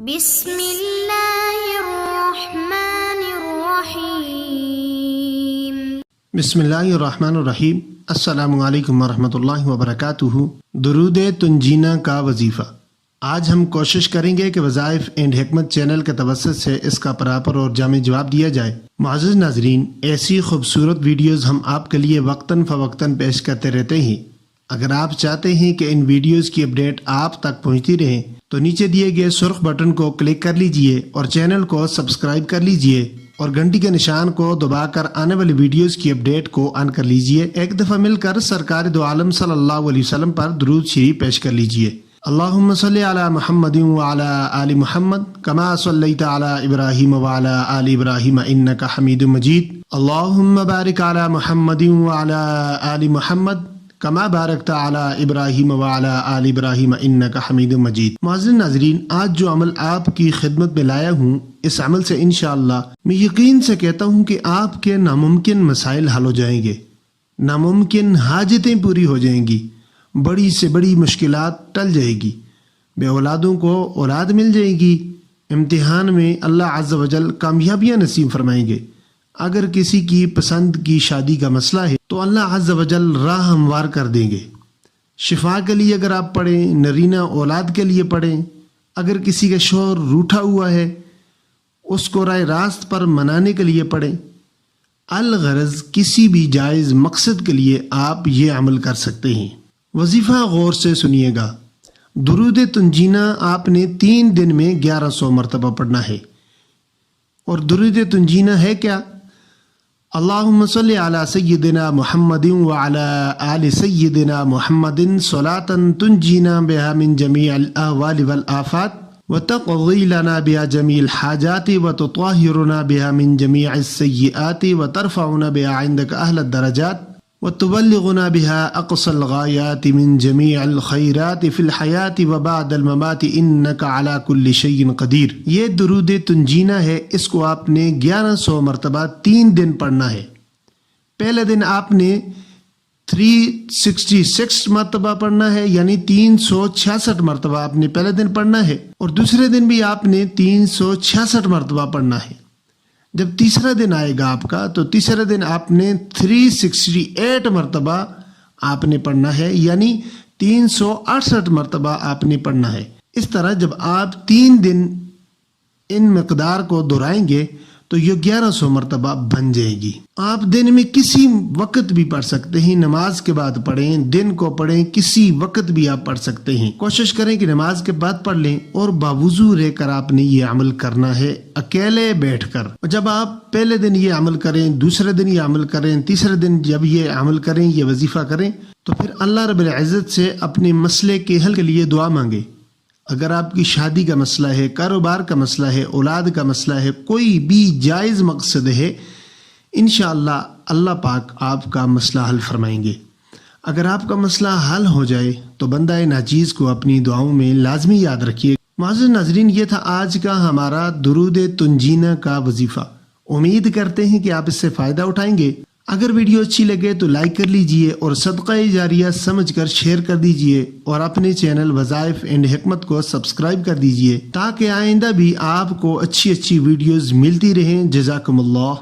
بسم اللہ الرحمن الرحیم بسم اللہ الرحمن الرحیم۔ السلام علیکم ورحمۃ اللہ وبرکاتہ۔ درود تنجینا کا وظیفہ۔ آج ہم کوشش کریں گے کہ وظائف اینڈ حکمت چینل کے توسط سے اس کا پراپر اور جامع جواب دیا جائے۔ معزز ناظرین، ایسی خوبصورت ویڈیوز ہم آپ کے لیے وقتاً فوقتاً پیش کرتے رہتے ہیں۔ اگر آپ چاہتے ہیں کہ ان ویڈیوز کی اپڈیٹ آپ تک پہنچتی رہے تو نیچے دیے گئے سرخ بٹن کو کلک کر لیجئے اور چینل کو سبسکرائب کر لیجئے اور گھنٹی کے نشان کو دبا کر آنے والی ویڈیوز کی اپڈیٹ کو آن کر لیجئے۔ ایک دفعہ مل کر سرکار دو عالم صلی اللہ علیہ وسلم پر درود شریف پیش کر لیجئے۔ اللہم صلی علی محمد وعلی آل محمد کما صلیت علی ابراہیم وعلی آل ابراہیم انک حمید مجید۔ اللہم بارک علی محمد وعلی آل محمد کما بارکت علی ابراہیم وعلی آل ابراہیم انک حمید مجید۔ معزز ناظرین، آج جو عمل آپ کی خدمت میں لایا ہوں، اس عمل سے انشاءاللہ میں یقین سے کہتا ہوں کہ آپ کے ناممکن مسائل حل ہو جائیں گے، ناممکن حاجتیں پوری ہو جائیں گی، بڑی سے بڑی مشکلات ٹل جائے گی، بے اولادوں کو اولاد مل جائے گی، امتحان میں اللہ عز و جل کامیابیاں نصیب فرمائیں گے۔ اگر کسی کی پسند کی شادی کا مسئلہ ہے تو اللہ عز و جل راہ ہموار کر دیں گے۔ شفا کے لیے اگر آپ پڑھیں، نرینہ اولاد کے لیے پڑھیں، اگر کسی کا شوہر روٹھا ہوا ہے اس کو راہ راست پر منانے کے لیے پڑھیں، الغرض کسی بھی جائز مقصد کے لیے آپ یہ عمل کر سکتے ہیں۔ وظیفہ غور سے سنیے گا۔ درود تنجینا آپ نے 3 دن میں 1100 مرتبہ پڑھنا ہے۔ اور درود تنجینا ہے کیا؟ اللہم صلی علی سیدنا محمد وعلی آل سیدنا محمد صلاۃ تنجینا بها من جمیع الاحوال والآفات وتقضی لنا بها جمیع الحاجات وتطہرنا بها من جمیع السیئات وترفعنا بها عندك اہل الدرجات وتبلغنا بها اقصى الغایات من جمیع الخیرات فی الحیات وبعد الممات انک علی کل شیء قدیر۔ یہ درود تنجینا ہے، اس کو آپ نے 1100 مرتبہ 3 دن پڑھنا ہے۔ پہلے دن آپ نے 366 مرتبہ پڑھنا ہے، یعنی 366 مرتبہ آپ نے پہلے دن پڑھنا ہے، اور دوسرے دن بھی آپ نے 366 مرتبہ پڑھنا ہے۔ جب تیسرا دن آئے گا آپ کا تو تیسرے دن آپ نے 368 مرتبہ آپ نے پڑھنا ہے، یعنی 368 مرتبہ آپ نے پڑھنا ہے۔ اس طرح جب آپ 3 دن ان مقدار کو دہرائیں گے تو یہ 1100 مرتبہ بن جائے گی۔ آپ دن میں کسی وقت بھی پڑھ سکتے ہیں، نماز کے بعد پڑھیں، دن کو پڑھیں، کسی وقت بھی آپ پڑھ سکتے ہیں۔ کوشش کریں کہ نماز کے بعد پڑھ لیں اور باوضو رہ کر آپ نے یہ عمل کرنا ہے، اکیلے بیٹھ کر۔ جب آپ پہلے دن یہ عمل کریں، دوسرے دن یہ عمل کریں، تیسرے دن جب یہ عمل کریں، یہ وظیفہ کریں، تو پھر اللہ رب العزت سے اپنے مسئلے کے حل کے لیے دعا مانگیں۔ اگر آپ کی شادی کا مسئلہ ہے، کاروبار کا مسئلہ ہے، اولاد کا مسئلہ ہے، کوئی بھی جائز مقصد ہے، انشاءاللہ اللہ پاک آپ کا مسئلہ حل فرمائیں گے۔ اگر آپ کا مسئلہ حل ہو جائے تو بندہ ناچیز کو اپنی دعاؤں میں لازمی یاد رکھیے۔ معزز ناظرین، یہ تھا آج کا ہمارا درود تنجینا کا وظیفہ۔ امید کرتے ہیں کہ آپ اس سے فائدہ اٹھائیں گے۔ اگر ویڈیو اچھی لگے تو لائک کر لیجئے اور صدقہ جاریہ سمجھ کر شیئر کر دیجئے، اور اپنے چینل وظائف اینڈ حکمت کو سبسکرائب کر دیجئے تاکہ آئندہ بھی آپ کو اچھی ویڈیوز ملتی رہیں۔ جزاکم اللہ۔